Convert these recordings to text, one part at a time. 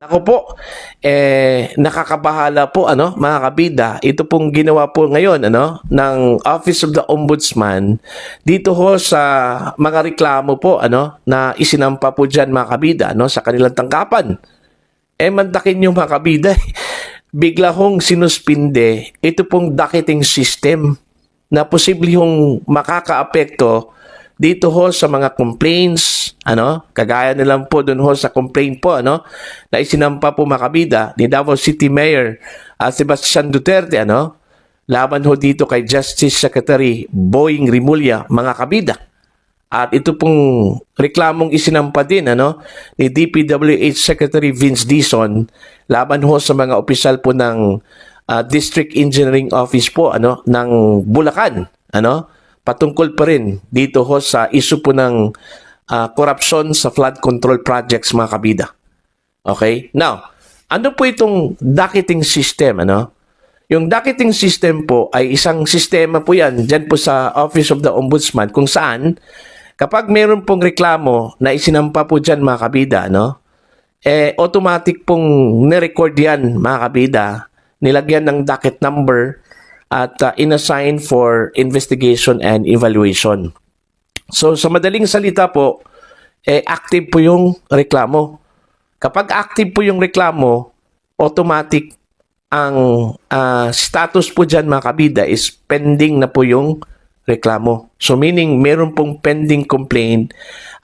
Ako po, nakakabahala po mga kabida. Ito pong ginawa po ngayon ng Office of the Ombudsman dito ho sa mga reklamo po na isinampa po diyan mga kabida sa kanilang tanggapan. Mandakin yung mga kabida. Bigla hong sinuspinde ito pong docketing system na posible hong makakaapekto dito ho sa mga complaints, kagaya na lang po dun ho sa complaint po, na isinampa po makabida ni Davao City Mayor Sebastian Duterte, laban ho dito kay Justice Secretary Boying Rimulya, mga kabida. At ito pong reklamong isinampa din, ni DPWH Secretary Vince Dizon, laban ho sa mga opisyal po ng District Engineering Office po, ng Bulacan, patungkol pa rin dito ho sa issue po ng corruption sa flood control projects, mga kabida. Okay? Now, ano po itong docketing system? Yung docketing system po ay isang sistema po yan dyan po sa Office of the Ombudsman kung saan kapag meron pong reklamo na isinampa po dyan, mga kabida, automatic pong nirecord yan, mga kabida, nilagyan ng docket number at inassign for investigation and evaluation. So, sa madaling salita po, active po yung reklamo. Kapag active po yung reklamo, automatic ang status po dyan, mga kabida, is pending na po yung reklamo. So, meaning, meron pong pending complaint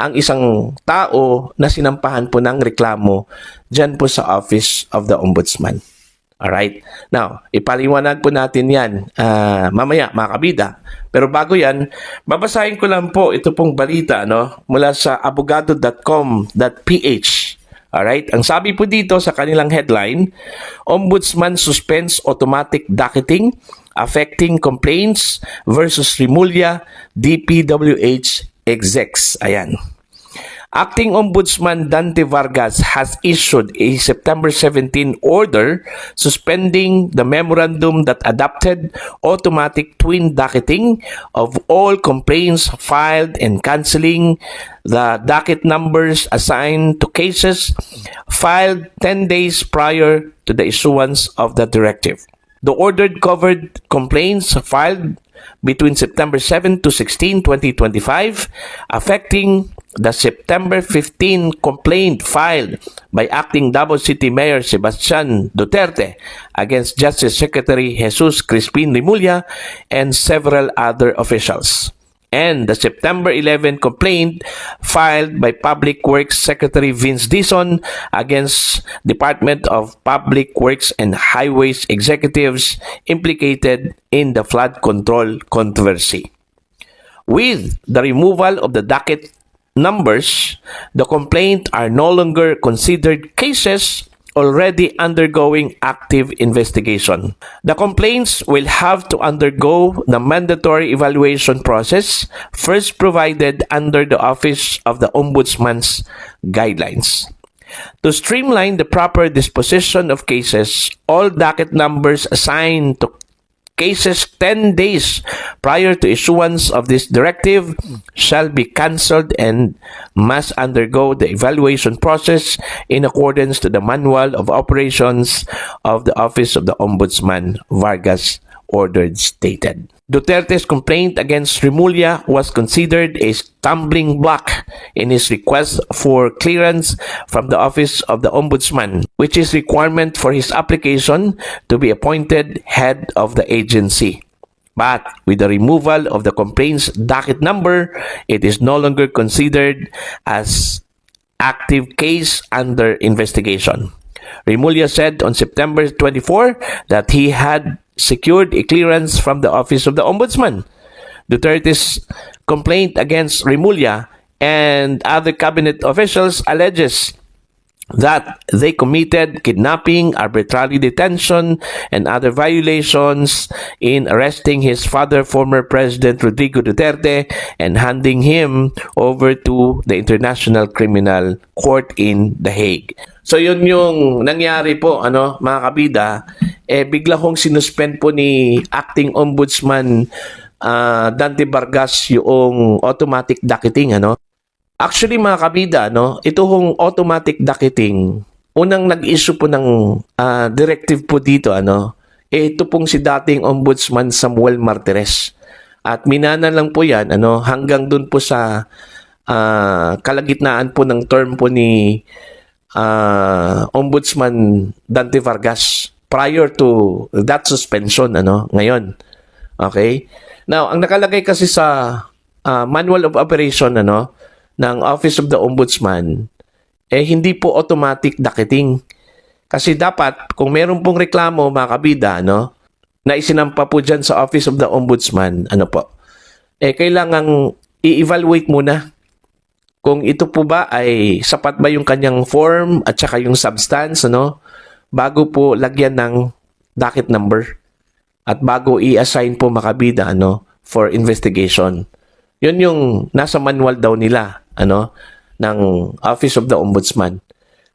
ang isang tao na sinampahan po ng reklamo dyan po sa Office of the Ombudsman. Alright? Now, ipaliwanag po natin yan mamaya, mga kabida. Pero bago yan, babasahin ko lang po ito pong balita mula sa abogado.com.ph. Alright? Ang sabi po dito sa kanilang headline, Ombudsman suspends automatic docketing affecting complaints versus Rimulya DPWH execs. Ayan. Acting Ombudsman Dante Vargas has issued a September 17 order suspending the memorandum that adopted automatic twin docketing of all complaints filed and canceling the docket numbers assigned to cases filed 10 days prior to the issuance of the directive. The order covered complaints filed between September 7 to 16, 2025, affecting the September 15 complaint filed by Acting Davao City Mayor Sebastian Duterte against Justice Secretary Jesus Crispin Rimulya and several other officials, and the September 11 complaint filed by Public Works Secretary Vince Dizon against Department of Public Works and Highways executives implicated in the flood control controversy. With the removal of the docket numbers, the complaint are no longer considered cases already undergoing active investigation. The complaints will have to undergo the mandatory evaluation process first provided under the Office of the Ombudsman's guidelines. To streamline the proper disposition of cases, all docket numbers assigned to cases 10 days prior to issuance of this directive shall be cancelled and must undergo the evaluation process in accordance to the Manual of Operations of the Office of the Ombudsman, Vargas ordered stated. Duterte's complaint against Rimulya was considered a stumbling block in his request for clearance from the Office of the Ombudsman, which is requirement for his application to be appointed head of the agency. But with the removal of the complaint's docket number, it is no longer considered as active case under investigation. Rimulya said on September 24 that he had secured a clearance from the Office of the Ombudsman. Duterte's complaint against Rimulya and other cabinet officials alleges that they committed kidnapping, arbitrary detention, and other violations in arresting his father, former President Rodrigo Duterte, and handing him over to the International Criminal Court in The Hague. So yun yung nangyari po, mga kabida, bigla kong sinuspend po ni Acting Ombudsman Dante Vargas yung automatic docketing, Actually, mga kabida, ito hong automatic docketing unang nag-issue po ng directive po dito, ito pong si dating Ombudsman Samuel Martires. At minana lang po yan, hanggang dun po sa kalagitnaan po ng term po ni Ombudsman Dante Vargas prior to that suspension, ngayon. Okay? Now, ang nakalagay kasi sa Manual of Operation, ng Office of the Ombudsman, hindi po automatic docketing. Kasi dapat, kung meron pong reklamo, mga kabida, na isinampa po dyan sa Office of the Ombudsman, kailangang i-evaluate muna kung ito po ba ay sapat ba yung kanyang form at saka yung substance, bago po lagyan ng docket number at bago i-assign po makabida, for investigation. Yun yung nasa manual daw nila, ng Office of the Ombudsman.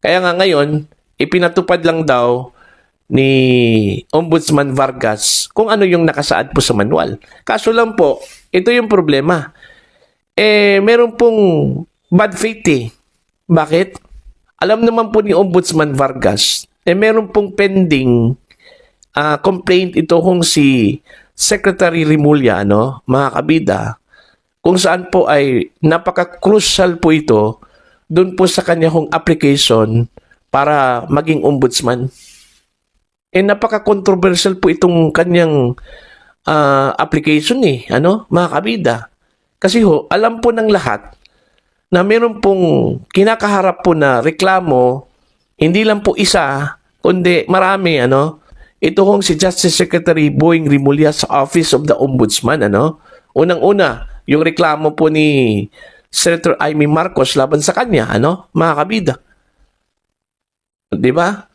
Kaya nga ngayon, ipinatupad lang daw ni Ombudsman Vargas kung ano yung nakasaad po sa manual. Kaso lang po, ito yung problema. Meron pong bad faith eh. Bakit? Alam naman po ni Ombudsman Vargas, meron pong pending complaint ito kung si Secretary Rimulya, mga kabida, kung saan po ay napaka-crucial po ito doon po sa kanyang application para maging ombudsman. Napaka-controversial po itong kanyang application mga kabida. Kasi alam po ng lahat na meron pong kinakaharap po na reklamo, hindi lang po isa, kundi marami, Ito kong si Justice Secretary Boying Rimulya sa Office of the Ombudsman, Unang-una, yung reklamo po ni Senator Amy Marcos laban sa kanya, mga kabida. Diba?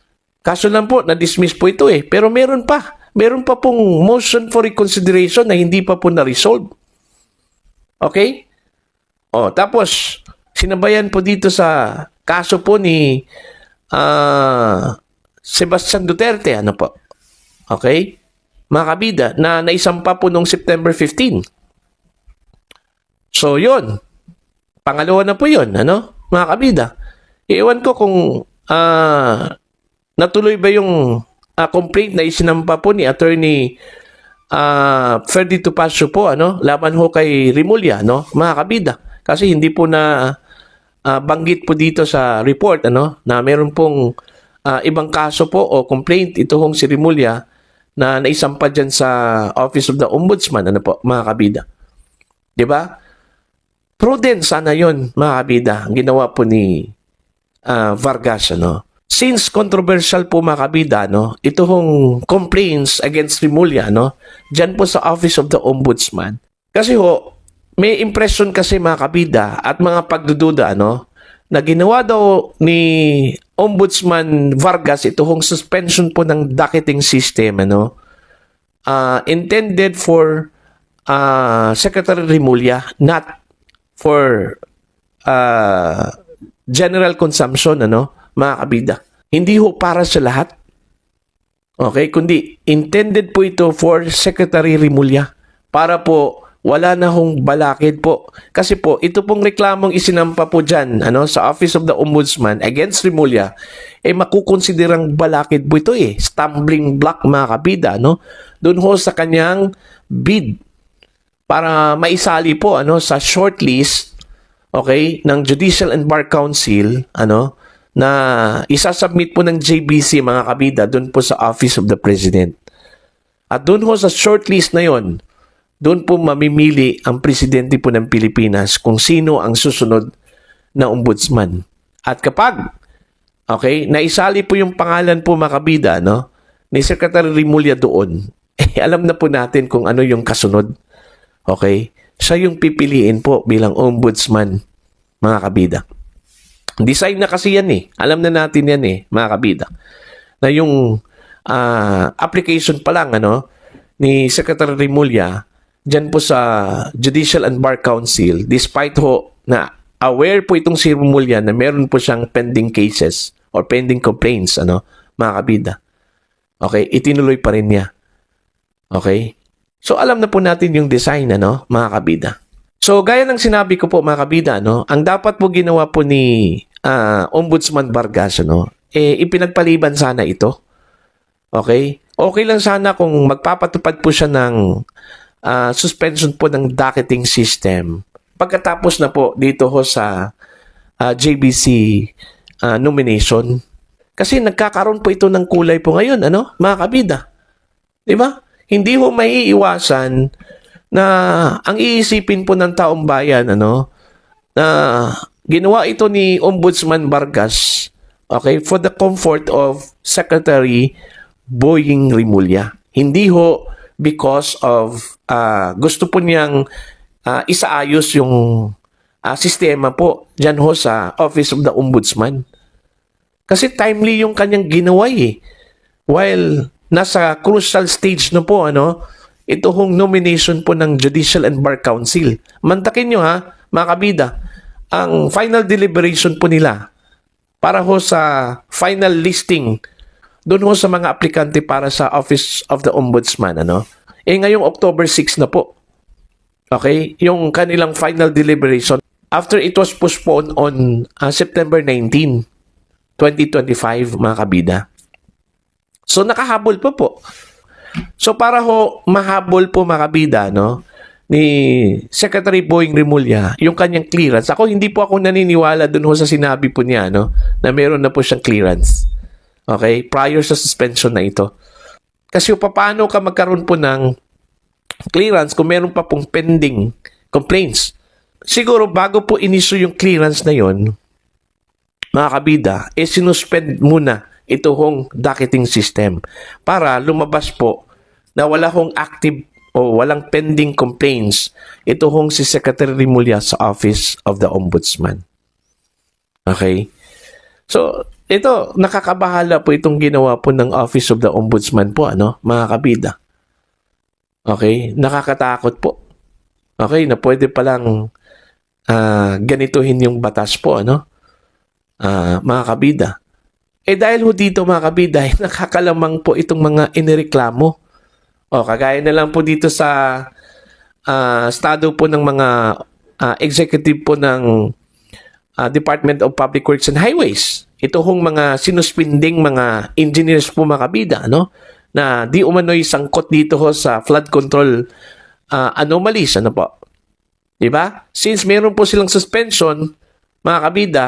Kaso lang po, na-dismiss po ito Pero meron pa. Meron pa pong motion for reconsideration na hindi pa po na-resolve. Okay? Tapos, sinabayan po dito sa kaso po ni Sebastian Duterte, Okay? Mga kabida, na naisampa po noong September 15. So, yun. Pangalawa na po yun, mga kabida. Iwan ko kung natuloy ba yung complaint na isinampa po ni Attorney Ferdy Topacio po, laban ho kay Rimulya, mga kabida. Kasi hindi po na banggit po dito sa report, na meron pong ibang kaso po o complaint ito hong si Rimulya na naisampa dyan sa Office of the Ombudsman, mga kabida. Diba? Prudent sana yon, mga kabida, ang ginawa po ni Vargas, Since controversial po, mga kabida, ito hong complaints against Rimulya, dyan po sa Office of the Ombudsman. Kasi may impression kasi, mga kabida, at mga pagdududa, na ginawa daw ni Ombudsman Vargas ito hong suspension po ng docketing system, intended for Secretary Rimulya, not for general consumption, mga kabida. Hindi ho para sa lahat. Okay? Kundi, intended po ito for Secretary Rimulya. Para po, wala na hong balakid po. Kasi po, ito pong reklamong isinampa po dyan, sa Office of the Ombudsman against Rimulya, makukonsiderang balakid po ito stumbling block, mga kabida, Doon ho sa kanyang bid para maisali po sa shortlist, okay, ng Judicial and Bar Council, na isasubmit po ng JBC, mga kabida, doon po sa Office of the President. At doon ho sa shortlist na yon, doon po mamimili ang presidente po ng Pilipinas kung sino ang susunod na ombudsman. At kapag, okay, naisali po yung pangalan po, mga kabida, ni Secretary Rimulya doon, alam na po natin kung ano yung kasunod. Okay? Siya yung pipiliin po bilang ombudsman, mga kabida. Design na kasi yan Alam na natin yan mga kabida. Na yung application pa lang, ni Secretary Rimulya, dyan po sa Judicial and Bar Council, despite na aware po itong si Rimulya na meron po siyang pending cases or pending complaints, mga kabida. Okay? Itinuloy pa rin niya. Okay? So, alam na po natin yung design, mga kabida. So, gaya ng sinabi ko po, mga kabida, ang dapat po ginawa po ni Ombudsman Vargas, ipinagpaliban sana ito. Okay? Okay lang sana kung magpapatupad po siya ng suspension po ng docketing system. Pagkatapos na po dito ho sa JBC nomination. Kasi nagkakaroon po ito ng kulay po ngayon, mga kabida. Di ba? Hindi ho maiiwasan na ang iisipin po ng taong bayan, na ginawa ito ni Ombudsman Vargas, okay, for the comfort of Secretary Boying Rimulya. Hindi ho because of gusto po niyang isaayos yung sistema po dyan ho sa Office of the Ombudsman. Kasi timely yung kanyang ginawa While nasa crucial stage na po, ito hong nomination po ng Judicial and Bar Council. Mantakin nyo mga kabida, ang final deliberation po nila para ho sa final listing doon ho sa mga aplikante para sa Office of the Ombudsman, ngayong October 6 na po. Okay? Yung kanilang final deliberation after it was postponed on September 19, 2025, mga kabida. So, nakahabol pa po. So, para ho mahabol po, mga kabida, ni Secretary Boying Rimulya, yung kanyang clearance. Hindi po ako naniniwala dun ho sa sinabi po niya, na meron na po siyang clearance. Okay? Prior sa suspension na ito. Kasi paano ka magkaroon po ng clearance kung meron pa pong pending complaints? Siguro, bago po inisyu yung clearance na yon, mga kabida, sinuspend muna ito hong docketing system para lumabas po na wala hong active o walang pending complaints ito hong si Secretary Rimulya sa Office of the Ombudsman. Okay? So, ito, nakakabahala po itong ginawa po ng Office of the Ombudsman po, mga kabida. Okay? Nakakatakot po. Okay? Na pwede palang ganituhin yung batas po, mga kabida. Dahil ho dito, mga kabida, nakakalamang po itong mga inireklamo. Kagaya na lang po dito sa estado po ng mga executive po ng Department of Public Works and Highways. Ito hong mga sinuspinding mga engineers po, mga kabida, na di umano'y sangkot dito ho sa flood control anomalies, po. Diba? Since meron po silang suspension, mga kabida,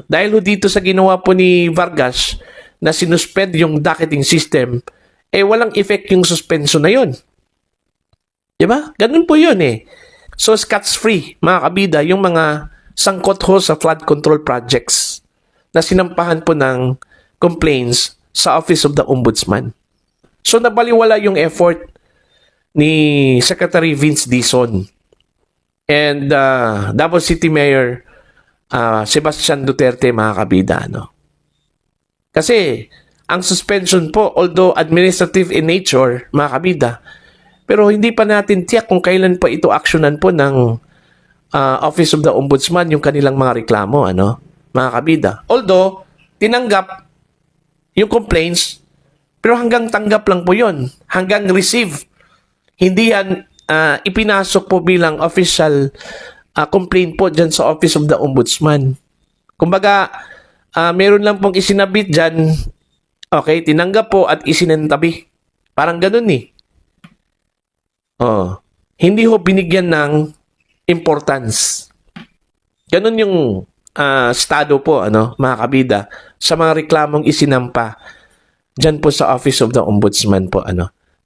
dahil ho dito sa ginawa po ni Vargas na sinuspend yung docketing system, walang effect yung suspension na yun. Diba? Ganun po yun So, scot-free, mga kabida, yung mga sangkot ho sa flood control projects na sinampahan po ng complaints sa Office of the Ombudsman. So, nabaliwala yung effort ni Secretary Vince Dizon and Davao City Mayor Sebastian Duterte, mga kabida, Kasi, ang suspension po, although administrative in nature, mga kabida, pero hindi pa natin tiyak kung kailan pa ito aksyonan po ng Office of the Ombudsman, yung kanilang mga reklamo, mga kabida. Although, tinanggap yung complaints, pero hanggang tanggap lang po yon, hanggang receive. Hindi yan ipinasok po bilang official complaint po dyan sa Office of the Ombudsman. Kumbaga, meron lang pong isinabit dyan, okay, tinanggap po at isinentabi. Parang ganun Hindi ho binigyan ng importance. Ganun yung estado po, mga kabida, sa mga reklamong isinampa dyan po sa Office of the Ombudsman po,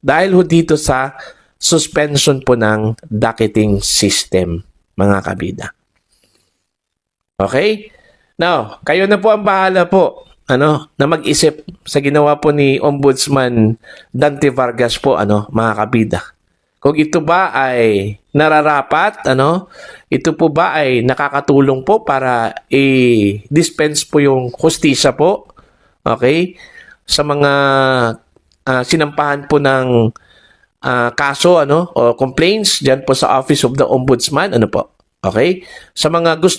Dahil ho dito sa suspension po ng docketing system, mga kabida. Okay? Now, kayo na po ang bahala po, na mag-isip sa ginawa po ni Ombudsman Dante Vargas po, mga kabida. Kung ito ba ay nararapat, ito po ba ay nakakatulong po para i-dispense po yung hustisya po, okay, sa mga sinampahan po ng kaso, o complaints dyan po sa Office of the Ombudsman, po, okay? Sa mga gusto